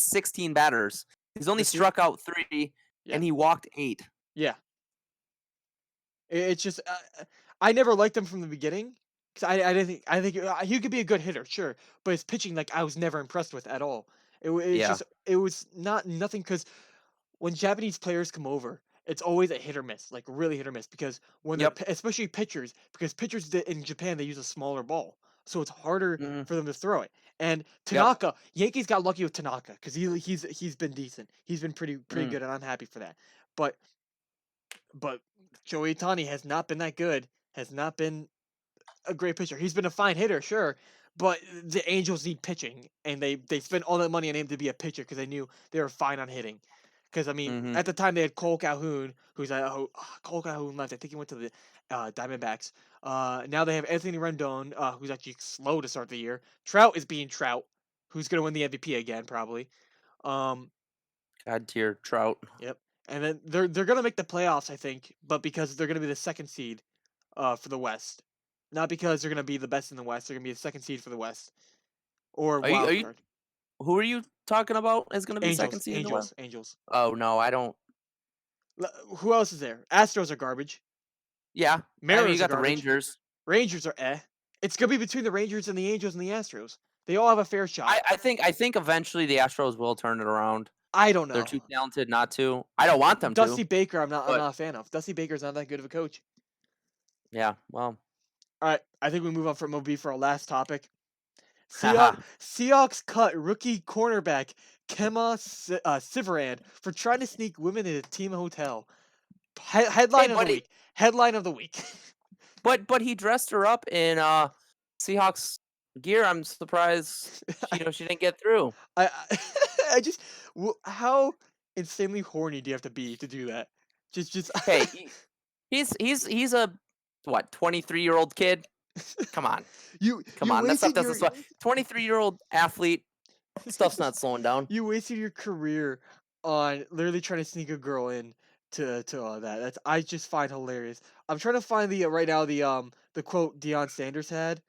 A: 16 batters. He's only
B: This year?
A: struck out 3
B: Yeah.
A: and he walked 8.
B: Yeah. It's just I never liked him from the beginning because I didn't think he could be a good hitter, sure, but his pitching, like, I was never impressed with at all. It's
A: Yeah.
B: just it was not nothing because when Japanese players come over, it's always a hit or miss, like really hit or miss. Because when
A: Yep.
B: especially pitchers, because pitchers in Japan they use a smaller ball, so it's harder
A: Mhm.
B: for them to throw it. And
A: Yep.
B: Tanaka, Yankees got lucky with Tanaka because he's been decent. He's been pretty
A: Mm.
B: good, and I'm happy for that. But but Joey Tani has not been that good. Has not been a great pitcher. He's been a fine hitter, sure, but the Angels need pitching, and they spent all that money on him to be a pitcher because they knew they were fine on hitting. Because I mean,
A: Mhm.
B: at the time they had Cole Calhoun, Cole Calhoun left. I think he went to the Diamondbacks. Now they have Anthony Rendon, who's actually slow to start the year. Trout is being Trout, who's gonna win the MVP again probably. Um,
A: God tier Trout.
B: yep. And then they're gonna make the playoffs, I think, but because they're gonna be the second seed for the West. Not because they're gonna be the best in the West. They're gonna be the second seed for the West or
A: Are you are
B: wild
A: you
B: card.
A: who are you talking about is going to be second
B: Angels,
A: seed in the West?
B: Angels, Angels.
A: Oh, no, I don't.
B: Who else is there? Astros are garbage.
A: Yeah. I mean, you
B: Mariners are
A: got the
B: garbage.
A: Rangers.
B: Rangers are eh. It's gonna be between the Rangers and the Angels and the Astros. They all have a fair shot.
A: I think eventually the Astros will turn it around.
B: I don't
A: They're
B: know.
A: too talented not to. I don't want them
B: Dusty
A: to,
B: Baker, I'm
A: but
B: not a fan of. Dusty Baker's not that good of a coach.
A: yeah, well,
B: All right, I think we move on from MLB for our last topic.
A: haha.
B: Seahawks cut rookie cornerback Kema Siverand for trying to sneak women in a team hotel.
A: Hey,
B: Headline of the
A: buddy,
B: week. Headline of the week.
A: but he dressed her up in Seahawks gear. I'm surprised she didn't get through.
B: I I just how insanely horny do you have to be to do that? Just
A: Hey, he's a what, 23-year-old kid? Come on. Come
B: you
A: on. That stuff
B: wasted
A: doesn't
B: your
A: slow. 23-year-old athlete, stuff's not slowing down.
B: you wasted your career on literally trying to sneak a girl in to all that. That's I just find hilarious. I'm trying to find the right now the quote Deion Sanders had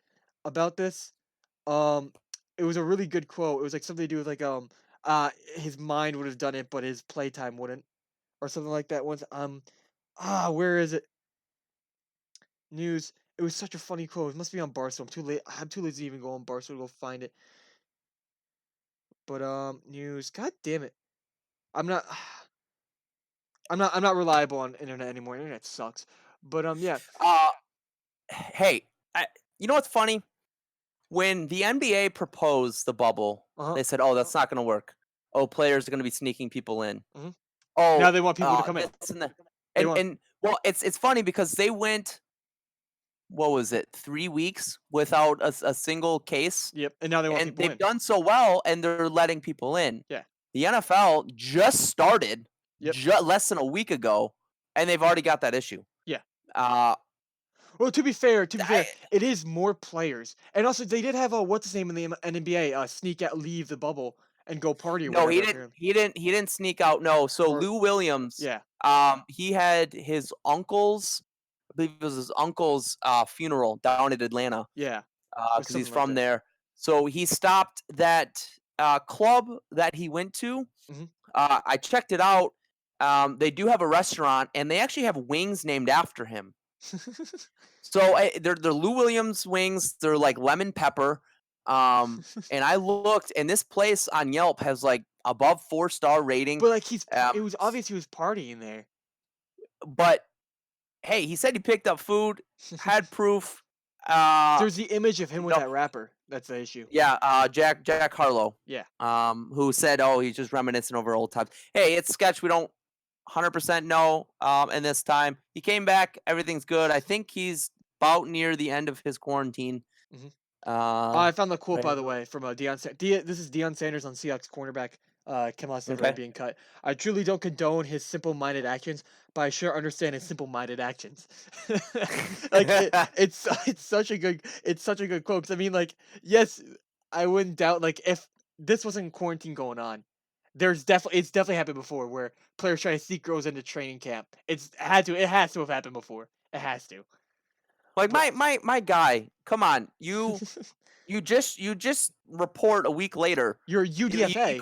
B: about this. Um, it was a really good quote. It was like something to do with like his mind would have done it, but his playtime wouldn't, or something like that. Once where is it? News. It was such a funny quote. It must be on Barstool. I'm too late. I'm too lazy to even go on Barstool to go find it. But news. God damn it. I'm not. I'm not reliable on internet anymore. Internet sucks. But yeah.
A: Uh, hey, you know what's funny? When the NBA proposed the bubble,
B: Uh huh.
A: they said, "Oh, that's not going to work. Oh, players are going to be sneaking people in.
B: Hmm. Now
A: Oh,
B: they want people to come in.
A: this and that."
B: They want.
A: And well, it's funny because they went, what was it, 3 weeks without a single case,
B: Yep. And now they want
A: and
B: people
A: they've
B: in.
A: done so well, and they're letting people in.
B: Yeah.
A: The NFL just started
B: Yep.
A: less than a week ago, and they've already got that issue.
B: Yeah.
A: Uh,
B: Well, to be
A: I
B: fair, it is more players, and also they did have a what's his name in the NBA sneak out, leave the bubble, and go party or
A: No, he
B: whatever.
A: didn't.
B: Apparently,
A: He didn't sneak out. No. So
B: or
A: Lou Williams,
B: yeah,
A: he had his uncle's, I believe it was his uncle's funeral down in Atlanta,
B: yeah, or
A: because he's
B: something like
A: from
B: that.
A: there. So he stopped that club that he went to.
B: Hmm.
A: I checked it out. They do have a restaurant, and they actually have wings named after him. So they're Lou Williams wings. They're like lemon pepper. And I looked, and this place on Yelp has like above 4-star rating.
B: But like it
A: Um,
B: was obvious he was partying there.
A: but hey, he said he picked up food, had proof. Uh,
B: There's the image of him
A: you
B: with
A: know,
B: that rapper. That's the issue.
A: yeah, Jack Harlow,
B: Yeah,
A: who said, "Oh, he's just reminiscing over old times." Hey, it's sketch. We don't 100% know. And this time he came back. Everything's good. I think he's about near the end of his quarantine.
B: hmm.
A: Uh,
B: I found the quote,
A: ready
B: by
A: to
B: the
A: go.
B: way, from this is Deion Sanders on Seahawks cornerback Kemba Sutherland
A: Okay.
B: being cut. I truly don't condone his simple-minded actions, but I sure understand his simple-minded actions. Like it's such a good quote. 'Cause I mean, like, yes, I wouldn't doubt like if this wasn't quarantine going on, it's definitely happened before where players try to sneak girls into training camp. It has to have happened before. It has to.
A: Like
B: But
A: my guy, come on. You just report a week later.
B: you're UDFA.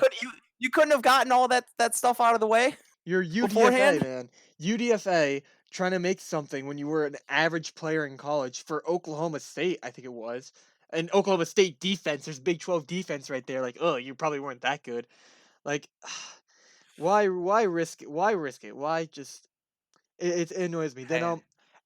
A: You couldn't have gotten all that stuff out of the way
B: You're UDFA,
A: beforehand?
B: man. UDFA trying to make something when you were an average player in college for Oklahoma State, I think it was. And Oklahoma State defense, there's Big 12 defense right there. Like, oh, you probably weren't that good. Like, why risk it? Why risk it? Why just it annoys me. Then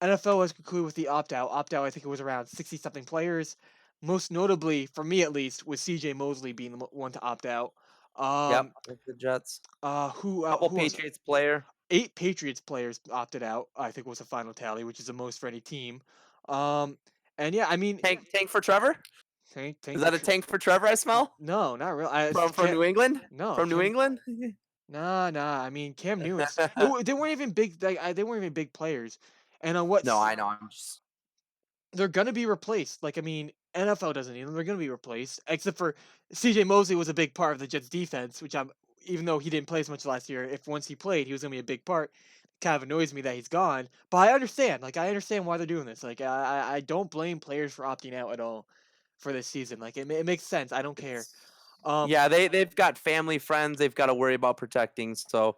A: Hey,
B: NFL has concluded with the opt out. Opt out, I think it was around 60 something players. Most notably, for me at least, was CJ Mosley being the one to opt out.
A: yep,
B: Um,
A: with the Jets. Couple
B: who else?
A: Patriots player.
B: 8 Patriots players opted out, I think was the final tally, which is the most for any team. Um, and yeah, I mean,
A: Tank for Trevor?
B: tank
A: Is
B: for
A: that a tank for Trevor I smell?
B: no, not really. I
A: From
B: can't.
A: New England?
B: No,
A: From New
B: Cam.
A: England?
B: Nah. I mean, Cam Newton's. They weren't even big. They weren't even big players. And on
A: No,
B: what's
A: I know. I'm just
B: they're gonna be replaced. Like I mean, NFL doesn't need them. They're gonna be replaced. Except for CJ Mosley was a big part of the Jets defense, which I'm even though he didn't play as much last year, if once he played, he was gonna be a big part. Kind of annoys me that he's gone. But I understand. Like I understand why they're doing this. Like I don't blame players for opting out at all for this season. Like it makes sense. I don't care.
A: it's
B: Um
A: yeah, they've got family, friends they've got to worry about protecting. So,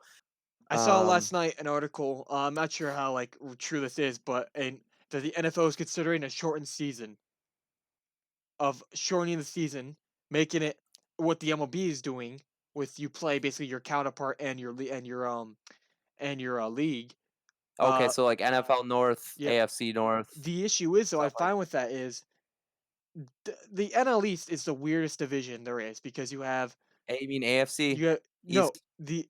B: I saw
A: um,
B: last night an article. I'm not sure how like true this is, but that the NFL is considering a shortened season of shortening the season, making it what the MLB is doing with you play basically your counterpart and your league.
A: okay,
B: Uh,
A: so like NFL North,
B: yeah.
A: AFC North,
B: The issue is though I
A: stuff like
B: find with that is the NL East is the weirdest division there is because
A: you mean AFC
B: you have no
A: East,
B: the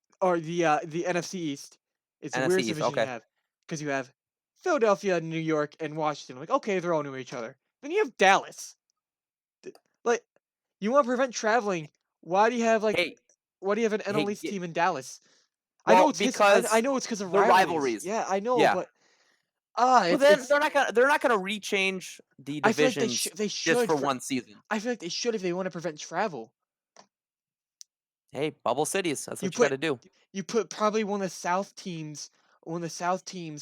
B: NFC East. It's the
A: NFC
B: weirdest
A: East.
B: division you
A: Okay.
B: have because you have Philadelphia, New York, and Washington. Like okay, they're all near each other. Then you have Dallas. Like you want to prevent traveling. Why do you have like
A: Hey,
B: Why do you have an NL
A: hey,
B: East team in Dallas?
A: well,
B: I
A: because
B: know it's because of
A: the
B: rivalries.
A: rivalries.
B: Yeah, I know,
A: Yeah.
B: but
A: Well, then
B: it's
A: they're not gonna rechange the
B: I feel like
A: divisions
B: they
A: just
B: should
A: for
B: for
A: one season.
B: I feel like they should if they want to prevent travel.
A: Hey, bubble cities. That's
B: You
A: what you got
B: put
A: to do.
B: you put probably one of the South teams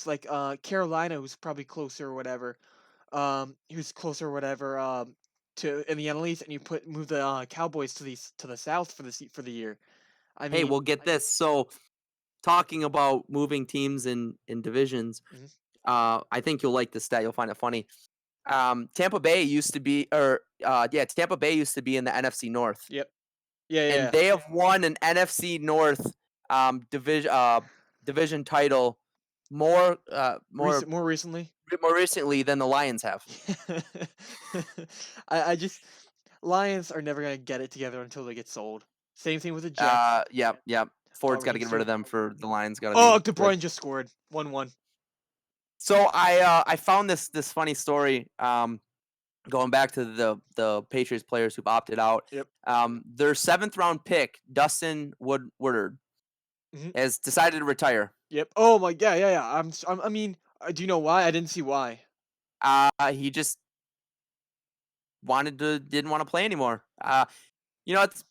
B: like Carolina who's probably closer or whatever. Who's closer or whatever to in the NL East and you put move the Cowboys to the South for the year. I
A: Hey,
B: mean,
A: we'll get this. So talking about moving teams in divisions,
B: mhm,
A: I think you'll like this stat. You'll find it funny. Tampa Bay used to be, or yeah, Tampa Bay used to be in the NFC North,
B: yep. Yeah, yeah,
A: and
B: yeah.
A: they have won an NFC North division title more
B: More recently.
A: more recently than the Lions have.
B: I just Lions are never gonna get it together until they get sold. Same thing with the Jets.
A: Yep, yep. Ford's
B: Thought we
A: got to
B: can
A: get rid
B: still.
A: of them for the Lions. Got to
B: Oh,
A: be
B: De
A: good.
B: Bruyne just scored 1-1.
A: So I found this funny story. Going back to the Patriots players who've opted out.
B: Yep.
A: Their seventh round pick, Dustin Woodard,
B: Mhm.
A: has decided to retire.
B: Yep. Oh my, yeah, yeah, yeah. I mean, do you know why? I didn't see why.
A: He just didn't want to play anymore. It's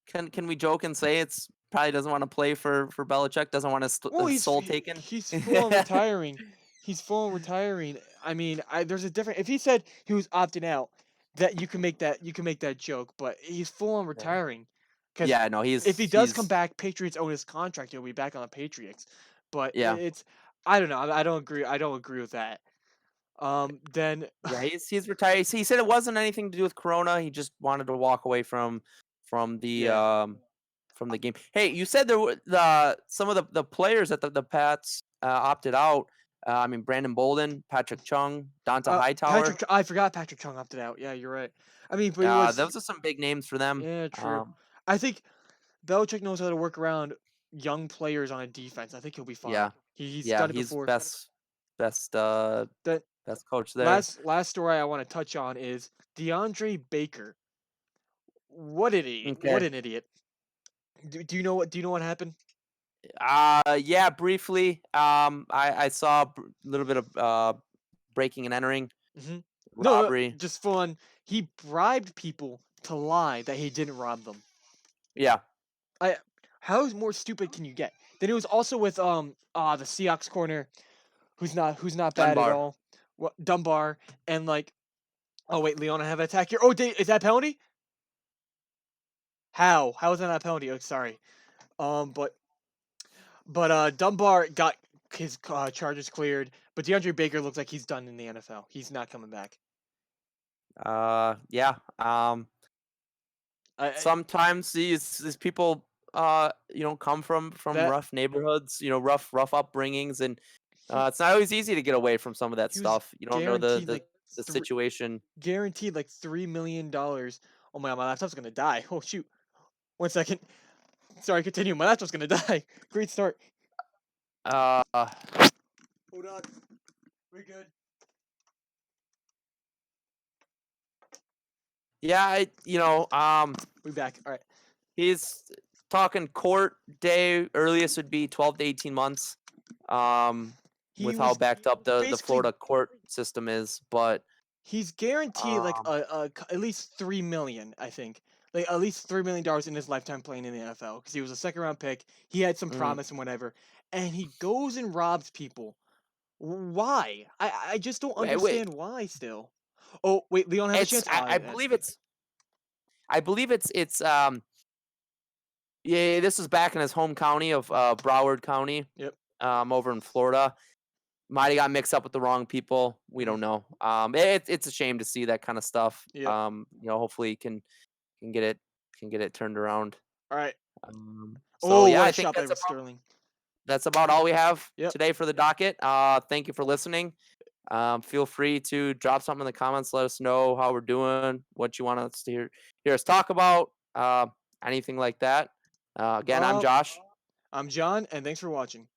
A: can we joke and say it's probably doesn't want to play for Belichick, doesn't want
B: Well,
A: his soul taken.
B: he's full on retiring. He's full on retiring. I mean, there's a different. If he said he was opting out, that you can make that joke. But he's full on
A: Yeah.
B: retiring, because
A: Yeah, no,
B: if he does come
A: he's
B: back, Patriots own his contract. He'll be back on the Patriots. But
A: yeah.
B: it's, I don't know. I don't agree. I don't agree with that. Then
A: Yeah, he's retired. He said it wasn't anything to do with Corona. He just wanted to walk away from the
B: yeah.
A: um from the game. Hey, you said there were some of the players that the Pats opted out. I mean, Brandon Bolden, Patrick Chung, Donta Hightower.
B: I forgot Patrick Chung opted out. Yeah, you're right. I mean, but it was,
A: Those are some big names for them.
B: yeah, true. I think Belichick knows how to work around young players on a defense. I think he'll be fine.
A: Yeah,
B: He's
A: yeah,
B: done it
A: he's
B: before.
A: best
B: The
A: best coach there.
B: last story I want to touch on is DeAndre Baker. What an idiot! What
A: Okay.
B: an idiot! Do you know what happened?
A: Yeah, briefly. I saw a little bit of breaking and entering,
B: Hmm. No, no,
A: robbery.
B: just fun. He bribed people to lie that he didn't rob them.
A: Yeah,
B: I How more stupid can you get? Then it was also with the Seahawks corner, who's not bad at
A: Dunbar.
B: all. What, Dunbar, and like, oh wait, Leon, I have an attack here. Oh, is that penalty? How? How is that not a penalty? Oh, sorry. But Dunbar got his charges cleared, but DeAndre Baker looks like he's done in the NFL. He's not coming back.
A: Yeah.
B: I
A: Sometimes these people, come from
B: that
A: rough neighborhoods, rough upbringings, and
B: he
A: it's not always easy to get away from some of that
B: he was
A: stuff. You don't know
B: guaranteed like
A: the
B: three
A: situation.
B: guaranteed like $3 million. Oh my god, my laptop's gonna die. Oh shoot. 1 second. Sorry, continue. My laptop's gonna die. Great start.
A: Uh,
B: Hold on. We good.
A: yeah,
B: We back. All right.
A: he's talking court day earliest would be 12 to 18 months.
B: He
A: With how
B: was
A: backed up the
B: basically
A: Florida court system is, but
B: He's guaranteed like
A: um,
B: at least 3 million, I think. Like at least $3 million in his lifetime playing in the NFL, because he was a second round pick. He had some
A: mm,
B: promise and whatever, and he goes and robs people. Why? I just don't
A: wait,
B: understand why. Still. Oh wait, Leon has a
A: it's
B: chance. Ah,
A: I
B: yeah, that's
A: believe
B: good.
A: it's yeah, this is back in his home county of Broward County,
B: Yep.
A: over in Florida. Might have got mixed up with the wrong people. We
B: Mm,
A: don't know. It's a shame to see that kind of stuff.
B: yep.
A: Hopefully can get it turned around.
B: All right.
A: So
B: Oh,
A: yeah,
B: what a
A: I think
B: shot by Sterling.
A: that's about all we have
B: Yep.
A: today for the docket. Thank you for listening. Feel free to drop something in the comments. Let us know how we're doing, what you want us to hear us talk about, anything like that. Again, I'm
B: Um,
A: Josh.
B: I'm John, and thanks for watching.